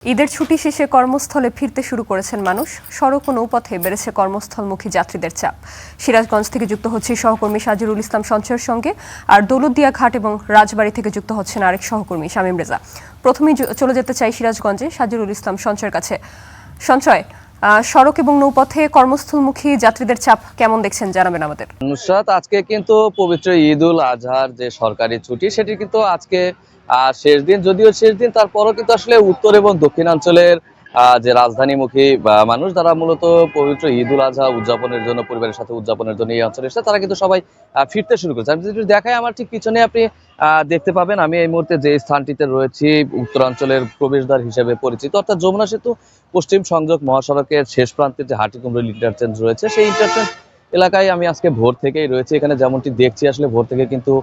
ঈদের ছুটি শেষে কর্মস্থলে ফিরতে শুরু করেছেন মানুষ। সড়ক ও নৌপথে বেড়েছে কর্মস্থলমুখী যাত্রীদের চাপ। সিরাজগঞ্জ থেকে যুক্ত হচ্ছে সহকর্মী সাজিরুল ইসলাম সঞ্চয়ের সঙ্গে, আর দৌলতদিয়া ঘাট এবং রাজবাড়ী থেকে যুক্ত হচ্ছেন আরেক সহকর্মী শামীম রেজা। প্রথমেই চলে যেতে চাই সিরাজগঞ্জে সাজিরুল ইসলাম সঞ্চয়ের কাছে। সঞ্চয়, সড়ক এবং নৌপথে কর্মস্থলমুখী যাত্রীদের চাপ কেমন দেখছেন জানাবেন আমাদের। নুসরাত, আজকে কিন্তু পবিত্র ঈদ উল আজহার যে সরকারি ছুটি সেটি কিন্তু আজকে শেষ দিন। যদিও শেষ দিন, তারপরও কিন্তু আসলে উত্তর এবং দক্ষিণাঞ্চলের যে রাজধানীমুখী মানুষ, যারা মূলত পবিত্র ঈদ উল আজহা উদযাপনের জন্য, পরিবারের সাথে উদযাপনের জন্য এই অঞ্চলে এসেছে, তারা কিন্তু সবাই ফিরতে শুরু করেছে। আমি যদি দেখাই, আমার ঠিক পিছনে আপনি দেখতে পাবেন আমি এই মুহূর্তে যে স্থানটিতে রয়েছি উত্তরাঞ্চলের প্রবেশদ্বার হিসেবে পরিচিত, অর্থাৎ যমুনা সেতু পশ্চিম সংযোগ মহাসড়কের শেষ প্রান্তে যে হাটিকুমরুল ইন্টারচেঞ্জ রয়েছে, সেই ইন্টারচেঞ্জ এলাকায় আমি আজকে ভোর থেকেই রয়েছে। এখানে যেমনটি দেখছি, আসলে ভোর থেকে কিন্তু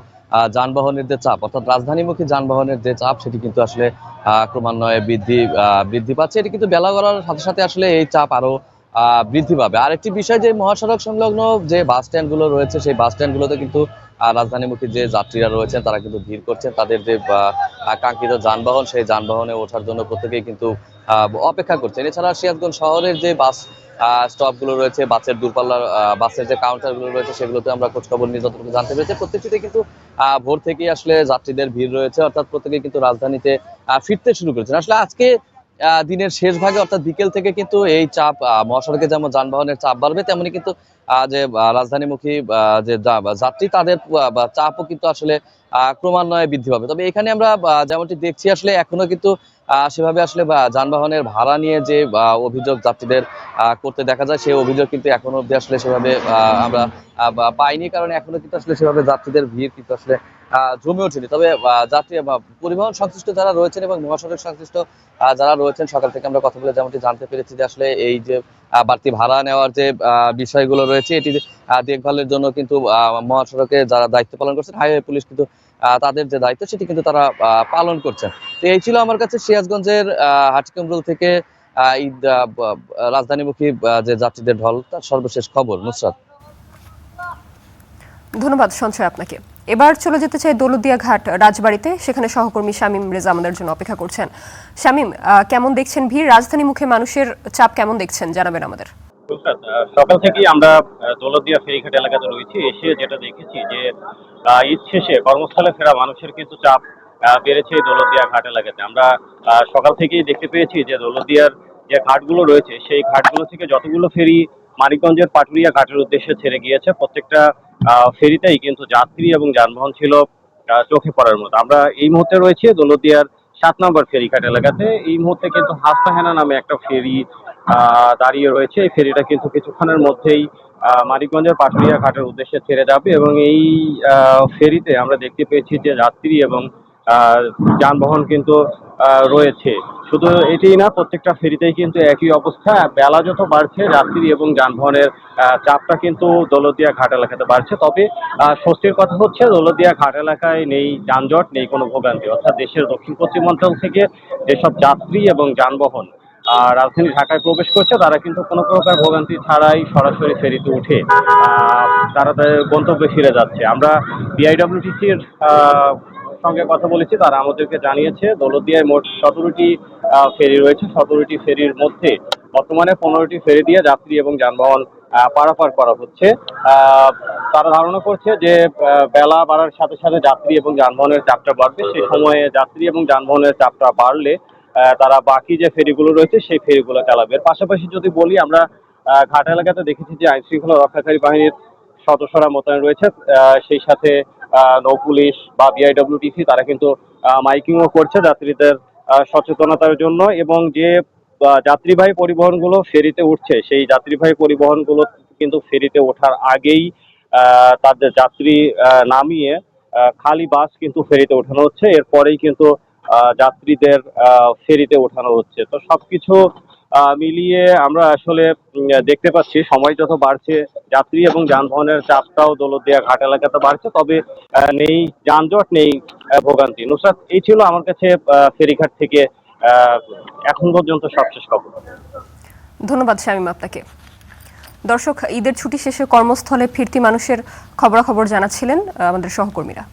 যানবাহনের যে চাপ, অর্থাৎ রাজধানীমুখী যানবাহনের যে চাপ, সেটি কিন্তু আসলে ক্রমান্বয়ে বৃদ্ধি পাচ্ছে। এটি কিন্তু বেলা গড়ার সাথে সাথে আসলে এই চাপ আরো বৃদ্ধি পাবে। আরেকটি বিষয়, যে মহাসড়ক সংলগ্ন যে বাস স্ট্যান্ডগুলো রয়েছে, সেই বাস স্ট্যান্ডগুলোতে কিন্তু রাজধানীমুখী যে যাত্রীরা রয়েছেন, তারা কিন্তু ভিড় করছেন। তাদের যে কাঙ্ক্ষিত যানবাহন, সেই যানবাহনে ওঠার জন্য প্রত্যেকেই কিন্তু অপেক্ষা করছেন। এছাড়া সিরাজগঞ্জ শহরের যে বাস স্টপগুলো রয়েছে, বাসের দূরপাল্লার বাসের যে কাউন্টারগুলো রয়েছে, সেগুলোতে আমরা খোঁজখবর নিয়ে যতটুকু জানতে পেরেছি, প্রত্যেকটিতে কিন্তু ভোর থেকেই আসলে যাত্রীদের ভিড় রয়েছে, অর্থাৎ প্রত্যেকেই কিন্তু রাজধানীতে ফিরতে শুরু করেছেন। আসলে আজকে দিনের শেষ ভাগে, অর্থাৎ বিকেল থেকে কিন্তু এই চাপ, মহাসড়কে যেমন যানবাহনের চাপ বাড়বে, তেমনি কিন্তু যে রাজধানীমুখী যে যাত্রী, তাদের চাপও কিন্তু আসলে ক্রমান্বয়ে বৃদ্ধি পাবে। তবে এখানে আমরা যেমনটি দেখছি, আসলে এখনো কিন্তু সেভাবে আসলে যানবাহনের ভাড়া নিয়ে যে অভিযোগ যাত্রীদের করতে দেখা যায়, সেই অভিযোগ কিন্তু এখনো অব্দি আসলে সেভাবে আমরা পাইনি, কারণ এখনো কিন্তু আসলে সেভাবে যাত্রীদের ভিড় কিন্তু আসলে জমে ওঠেনি। তবে যাত্রী পরিবহন সংশ্লিষ্ট যারা রয়েছেন এবং মহাসড়ক সংশ্লিষ্ট যারা রয়েছেন, সকাল থেকে আমরা কথা বলে যেমনটি জানতে পেরেছি যে আসলে এই যে বাড়তি ভাড়া নেওয়ার যে বিষয়গুলো রয়েছে, এটি দেখভালের জন্য কিন্তু মহাসড়কে যারা দায়িত্ব পালন করছেন, হাইওয়ে পুলিশ কিন্তু তাদের যে দায়িত্ব, সেটি কিন্তু তারা পালন করছেন। তো এই ছিল আমার কাছে সিরাজগঞ্জের হাটিকুমরুল থেকে ঈদ রাজধানীমুখী যে যাত্রীদের ঢল, তার সর্বশেষ খবর। নুসরাত, ধন্যবাদ সঞ্চয় আপনাকে। এবার চলে যেতে চাই দৌলতদিয়া ঘাট রাজবাড়ীতে। সেখানে সহকর্মী শামীম রেজা আমাদের জন্য অপেক্ষা করছেন। শামীম, কেমন দেখছেন ভিড়? রাজধানীমুখী মানুষের চাপ কেমন দেখছেন জানাবেন আমাদের। সকাল থেকেই আমরা দৌলতদিয়া ফেরিঘাট এলাকাতে রয়েছি। এসে যেটা দেখেছি যে ঈদ শেষে কর্মস্থলে ফেরা মানুষের কিন্তু চাপ বেড়েছে দৌলতদিয়া ঘাট এলাকাতে। আমরা সকাল থেকেই দেখতে পেয়েছি যে দৌলতদিয়ার যে ঘাটগুলো রয়েছে, সেই ঘাটগুলো থেকে যতগুলো ফেরি মানিকগঞ্জের পাটুরিয়া ঘাটের উদ্দেশ্যে ছেড়ে গিয়েছে, প্রত্যেকটা ফেরিতেই কিন্তু যাত্রী এবং যানবাহন ছিল চোখে পড়ার মতো। আমরা এই মুহূর্তে রয়েছি দৌলতদিয়ার 7 নম্বর ফেরিঘাট এলাকাতে। এই মুহূর্তে কিন্তু হাসপাহেনা নামে একটা ফেরি দাঁড়িয়ে রয়েছে। এই ফেরিটা কিন্তু কিছুক্ষণের মধ্যেই মানিকগঞ্জের পাটুরিয়া ঘাটের উদ্দেশ্যে ছেড়ে যাবে, এবং এই ফেরিতে আমরা দেখতে পেয়েছি যে যাত্রী এবং যানবাহন কিন্তু রয়েছে। শুধু এটিই না, প্রত্যেকটা ফেরিতেই কিন্তু একই অবস্থা। বেলা যত বাড়ছে, যাত্রী এবং যানবাহনের চাপটা কিন্তু দৌলতদিয়া ঘাট এলাকাতে বাড়ছে। তবে স্বস্তির কথা হচ্ছে, দৌলতদিয়া ঘাট এলাকায় নেই যানজট, নেই কোনো ভোগান্তি। অর্থাৎ দেশের দক্ষিণ পশ্চিমাঞ্চল থেকে যেসব যাত্রী এবং যানবাহন রাজধানী ঢাকায় প্রবেশ করছে, তারা কিন্তু কোনো প্রকার ভোগান্তি ছাড়াই সরাসরি ফেরিতে উঠে তারা তাদের গন্তব্যে ফিরে যাচ্ছে। আমরা বিআইডব্লিউটিসির সঙ্গে কথা বলেছি, তারা আমাদেরকে জানিয়েছে দৌলতদিয়ায় মোট 17টি ফেরি রয়েছে। 17টি ফেরির মধ্যে বর্তমানে 15টি ফেরি দিয়ে যাত্রী এবং যানবাহন পারাপার করা হচ্ছে। তারা ধারণা করছে যে বেলা বাড়ার সাথে সাথে যাত্রী এবং যানবাহনের চাপটা বাড়বে। সেই সময়ে যাত্রী এবং যানবাহনের চাপটা বাড়লে তারা বাকি যে ফেরিগুলো রয়েছে, সেই ফেরিগুলো চালাবে। এর পাশাপাশি যদি বলি, আমরা ঘাট এলাকাতে দেখেছি যে আইন শৃঙ্খলা রক্ষাকারী বাহিনীর সদস্যরা মোতায়েন রয়েছে। সেই সাথে নৌ পুলিশ বা বিআইডব্লিউটিসি তারা কিন্তু মাইকিংও করছে যাত্রীদের সচেতনতার জন্য, এবং যে যাত্রীবাহী পরিবহনগুলো ফেরিতে উঠছে, সেই যাত্রীবাহী পরিবহনগুলো কিন্তু ফেরিতে ওঠার আগেই তাদের যাত্রী নামিয়ে খালি বাস কিন্তু ফেরিতে ওঠানো হচ্ছে। এরপরেই কিন্তু যাত্রীদের ফেরিতে ওঠানো হচ্ছে। তো সবকিছু মিলিয়ে আমরা আসলে দেখতে পাচ্ছি, সময় যত বাড়ছে, যাত্রী এবং যানবাহনের চাপটাও দৌলতদিয়া ঘাট এলাকাতে বাড়ছে। তবে নেই যানজট, নেই ভোগান্তি। নুসরাত, এই ছিল আমার কাছে ফেরিঘাট থেকে এখন পর্যন্ত সবশেষ খবর। ধন্যবাদ শামীম আপনাকে। দর্শক, ঈদের ছুটি শেষে কর্মস্থলে ফিরতি মানুষের খবরাখবর জানাচ্ছিলেন আমাদের সহকর্মীরা।